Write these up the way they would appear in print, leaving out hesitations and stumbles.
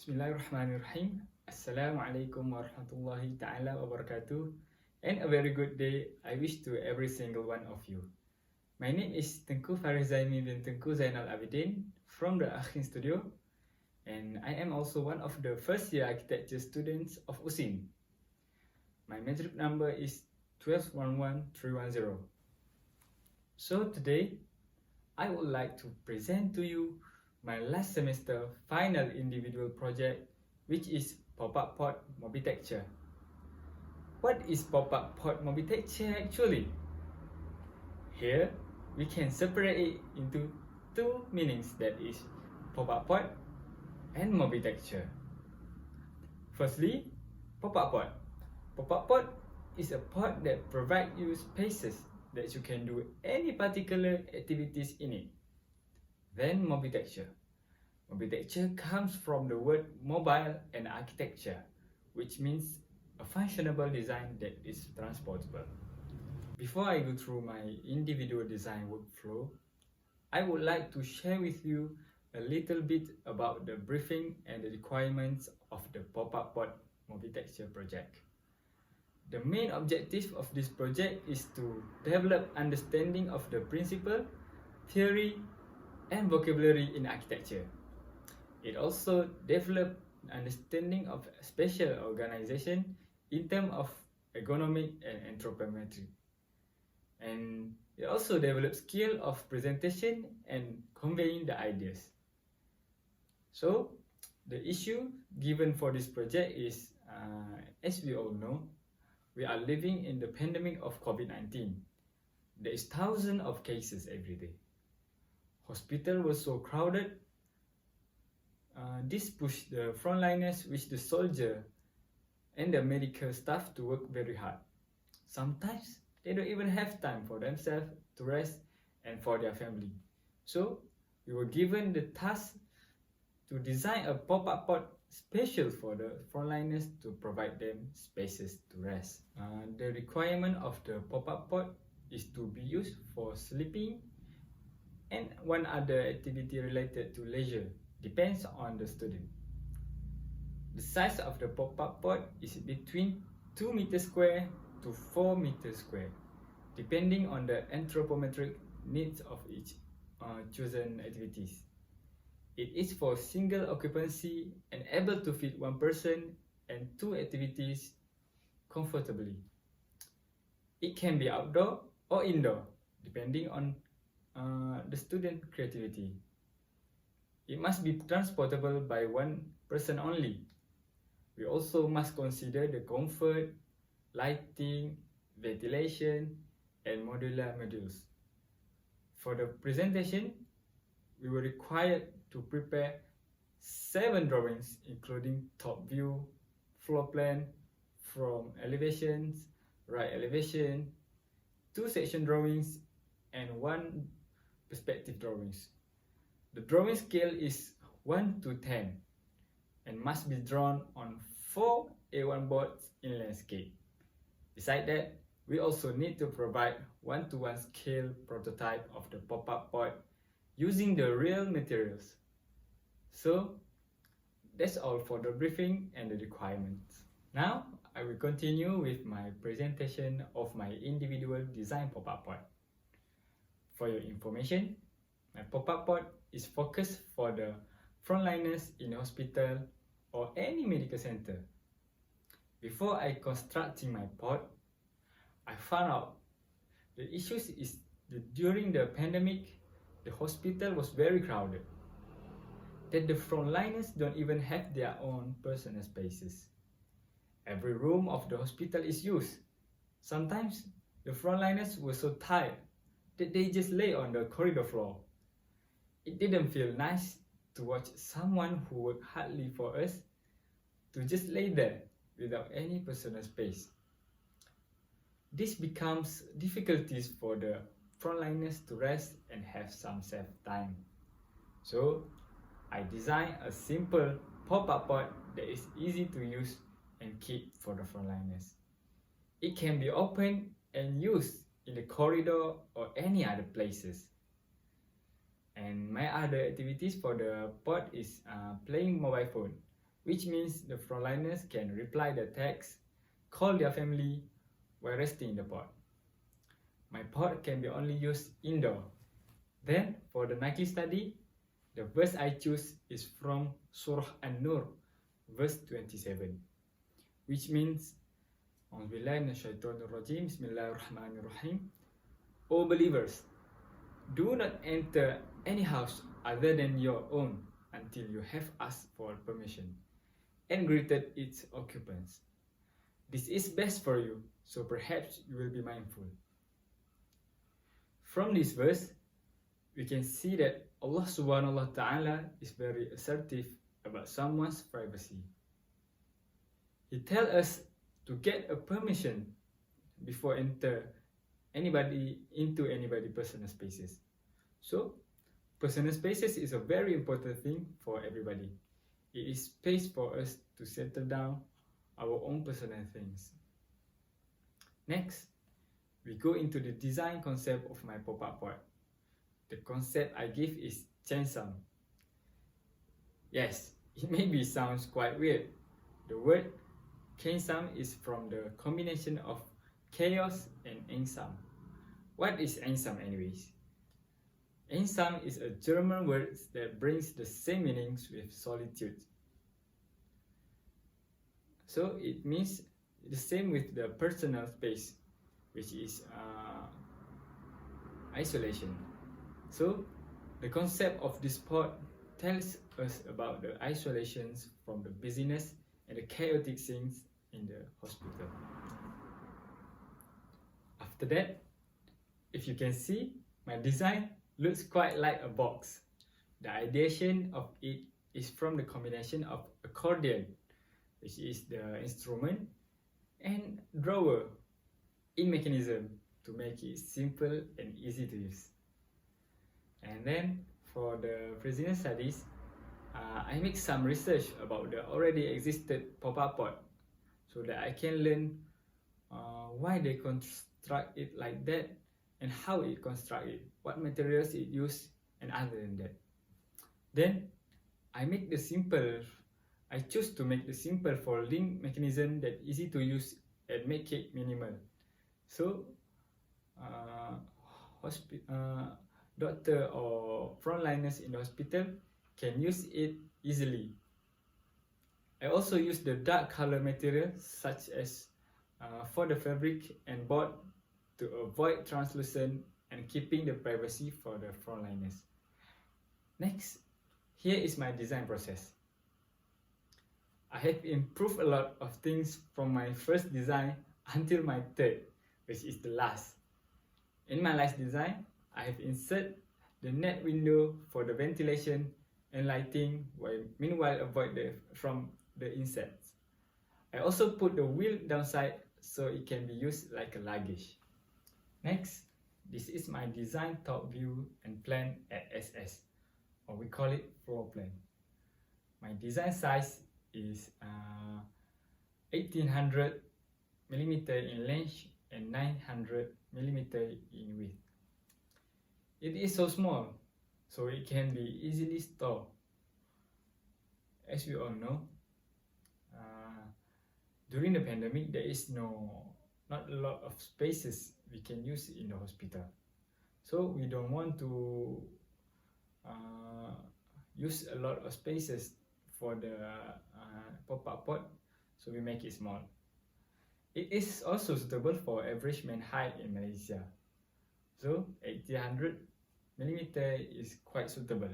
Bismillahirrahmanirrahim. Assalamualaikum warahmatullahi ta'ala wabarakatuh. And a very good day I wish to every single one of you. My name is Tengku Faris Zaimi bin Tengku Zainal Abidin from the Akhin Studio. And I am also one of the first year architecture students of USIN. My metric number is 1211310. So today, I would like to present to you my last semester final individual project, which is pop-up pot mobitecture. What is pop-up pot mobitecture actually? Here, we can separate it into two meanings, that is pop-up pot and mobitecture. Firstly, pop-up pot. Pop-up pot is a pot that provides you spaces that you can do any particular activities in it. Then mobitecture. Mobitecture comes from the word mobile and architecture, which means a functionable design that is transportable. Before I go through my individual design workflow, I would like to share with you a little bit about the briefing and the requirements of the pop-up pot mobitecture project. The main objective of this project is to develop understanding of the principle, theory, and vocabulary in architecture. It also developed understanding of spatial organization in terms of ergonomic and anthropometry. And it also developed skill of presentation and conveying the ideas. So, the issue given for this project is, as we all know, we are living in the pandemic of COVID-19. There is thousands of cases every day. Hospital was so crowded. This pushed the frontliners, which the soldier and the medical staff, to work very hard. Sometimes they don't even have time for themselves to rest and for their family. So we were given the task to design a pop-up pot special for the frontliners to provide them spaces to rest. The requirement of the pop-up pot is to be used for sleeping and one other activity related to leisure, depends on the student. The size of the pop-up pot is between 2 meters square to 4 meters square, depending on the anthropometric needs of each chosen activities. It is for single occupancy and able to fit one person and two activities comfortably. It can be outdoor or indoor, depending on the student creativity. It must be transportable by one person only. We also must consider the comfort, lighting, ventilation, and modular modules. For the presentation, we were required to prepare 7 drawings, including top view, floor plan, from elevations, right elevation, 2 section drawings, and 1 perspective drawings. The drawing scale is 1 to 10 and must be drawn on 4 A1 boards in landscape. Besides that, we also need to provide 1-to-1 scale prototype of the pop-up pot using the real materials. So, that's all for the briefing and the requirements. Now, I will continue with my presentation of my individual design pop-up pot. For your information, my pop-up pot is focused for the frontliners in a hospital or any medical center. Before I constructing my pot, I found out the issues is that during the pandemic, the hospital was very crowded, that the frontliners don't even have their own personal spaces. Every room of the hospital is used. Sometimes the frontliners were so tired that they just lay on the corridor floor. It didn't feel nice to watch someone who worked hardly for us to just lay there without any personal space. This becomes difficulties for the frontliners to rest and have some safe time. So, I designed a simple pop-up pot that is easy to use and keep for the frontliners. It can be opened and used in the corridor or any other places. And my other activities for the pod is playing mobile phone. which means the frontliners can reply the text, call their family while resting in the pod. My pod can be only used indoor. Then, for the nightly study, the verse I choose is from Surah An-Nur, verse 27, which means, Bismillahirrahmanirrahim. O believers, do not enter any house other than your own until you have asked for permission and greeted its occupants. This is best for you, so perhaps you will be mindful. From this verse, we can see that Allah subhanahu wa ta'ala is very assertive about someone's privacy. He tells us to get a permission before enter anybody into anybody's personal spaces. So, personal spaces is a very important thing for everybody. It is space for us to settle down our own personal things. Next, we go into the design concept of my pop-up pod. The concept I give is chansam. Yes, it maybe sounds quite weird. The word chansam is from the combination of chaos and einsam. What is einsam anyways? Einsam is a German word that brings the same meanings with solitude. So it means the same with the personal space, which is isolation. So the concept of this pod tells us about the isolations from the busyness and the chaotic things in the hospital. After that, if you can see, my design looks quite like a box. The ideation of it is from the combination of accordion, which is the instrument, and drawer in mechanism to make it simple and easy to use. And then for the prisoner studies, I make some research about the already existed pop-up pod so that I can learn why they construct it like that and how it construct it, what materials it used, and other than that. Then I choose to make the simple folding mechanism that easy to use and make it minimal. So doctor or frontliners in the hospital can use it easily. I also use the dark color material such as for the fabric and board to avoid translucent and keeping the privacy for the frontliners. Next, here is my design process. I have improved a lot of things from my first design until my third, which is the last. In my last design, I have inserted the net window for the ventilation and lighting, while meanwhile avoid from the insects. I also put the wheel downside so it can be used like a luggage. Next, this is my design top view and plan at SS, or we call it floor plan. My design size is 1800 mm in length and 900 mm in width. It is so small, so it can be easily stored. As we all know, during the pandemic, there is not a lot of spaces we can use in the hospital. So we don't want to use a lot of spaces for the pop-up pod, so we make it small. It is also suitable for average man height in Malaysia. So 1800 mm is quite suitable.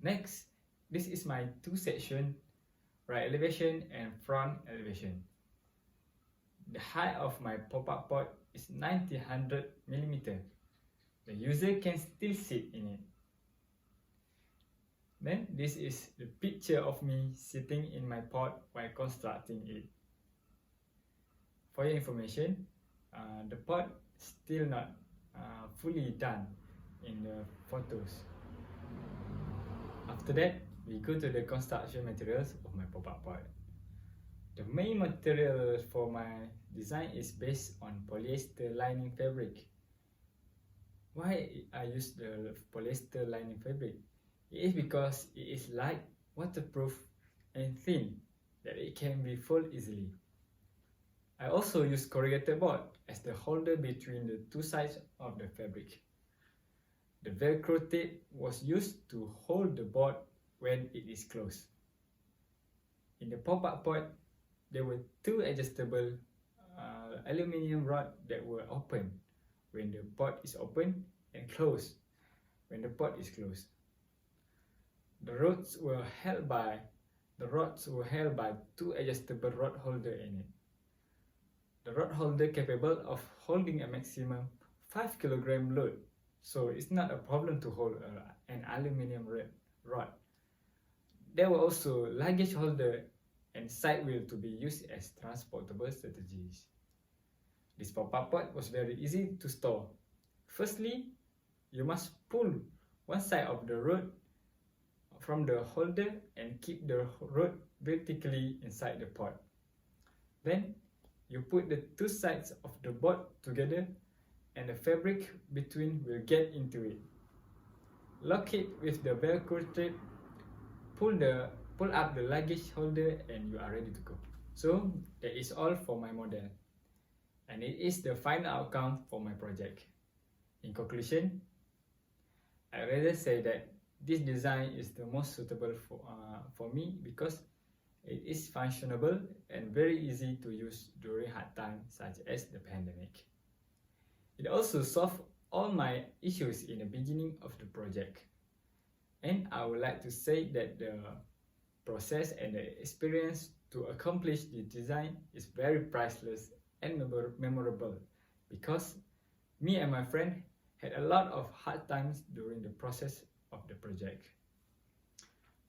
Next, this is my two section, right elevation and front elevation. The height of my pop-up pod is 1900 mm. The user can still sit in it. Then this is the picture of me sitting in my pod while constructing it. For your information, the pod still not fully done in the photos. After that, we go to the construction materials of my pop-up pod. The main material for my design is based on polyester lining fabric. Why I use the polyester lining fabric? It is because it is light, waterproof, and thin that it can be folded easily. I also use corrugated board as the holder between the two sides of the fabric. The Velcro tape was used to hold the board when it is closed. In the pop-up pot, there were two adjustable aluminum rods that were open when the pot is open and closed when the pot is closed. The rods were held by two adjustable rod holders in it. The rod holder capable of holding a maximum 5 kg load, so it's not a problem to hold an aluminum rod. There were also luggage holder and side wheel to be used as transportable strategies. This pop-up pot was very easy to store. Firstly, you must pull one side of the rod from the holder and keep the rod vertically inside the pot. Then, you put the two sides of the board together and the fabric between will get into it. Lock it with the Velcro tape, pull up the luggage holder, and you are ready to go. So that is all for my model, and it is the final outcome for my project. In conclusion, I rather say that this design is the most suitable for me because it is functional and very easy to use during hard times such as the pandemic. It also solved all my issues in the beginning of the project. And I would like to say that the process and the experience to accomplish the design is very priceless and memorable because me and my friend had a lot of hard times during the process of the project.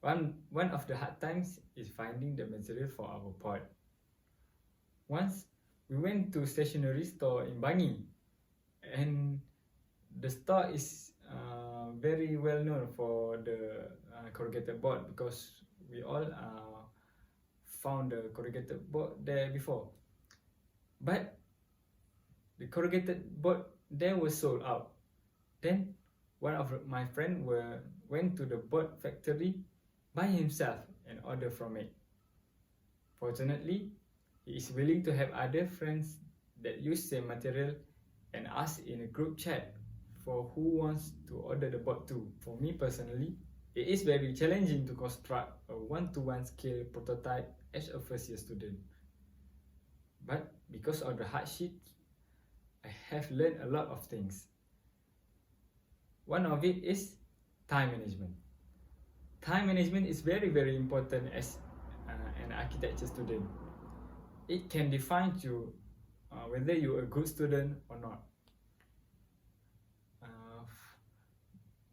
One of the hard times is finding the material for our pot. Once we went to stationery store in Bangi, and the store is very well known for the corrugated board because we all found the corrugated board there before. But the corrugated board there was sold out. Then one of my friends went to the board factory by himself and order from it. Fortunately, he is willing to have other friends that use same material and ask in a group chat for who wants to order the board too. For me personally, it is very challenging to construct a one-to-one scale prototype as a first year student. But because of the hardship, I have learned a lot of things. One of it is time management. Time management is very, very important as an architecture student. It can define you whether you're a good student or not.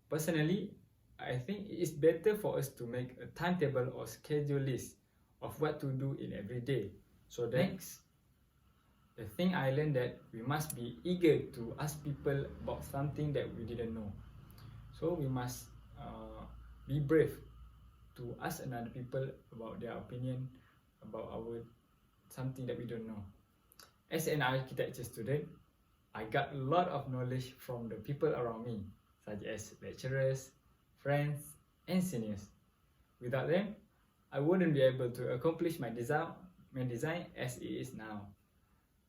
Personally, I think it is better for us to make a timetable or schedule list of what to do in every day. So next, the thing I learned that we must be eager to ask people about something that we didn't know. So we must be brave to ask another people about their opinion about something that we don't know. As an architecture student, I got a lot of knowledge from the people around me, such as lecturers, friends, and seniors. Without them, I wouldn't be able to accomplish my design as it is now.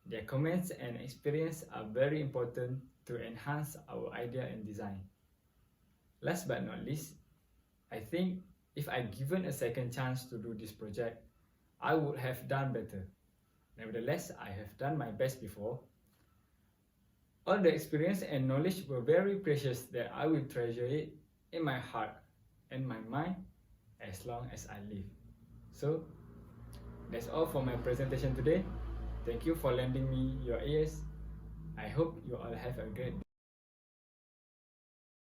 Their comments and experience are very important to enhance our idea and design. Last but not least, I think if I given a second chance to do this project, I would have done better. Nevertheless, I have done my best before. All the experience and knowledge were very precious that I will treasure it in my heart and my mind as long as I live. So, that's all for my presentation today. Thank you for lending me your ears. I hope you all have a great day.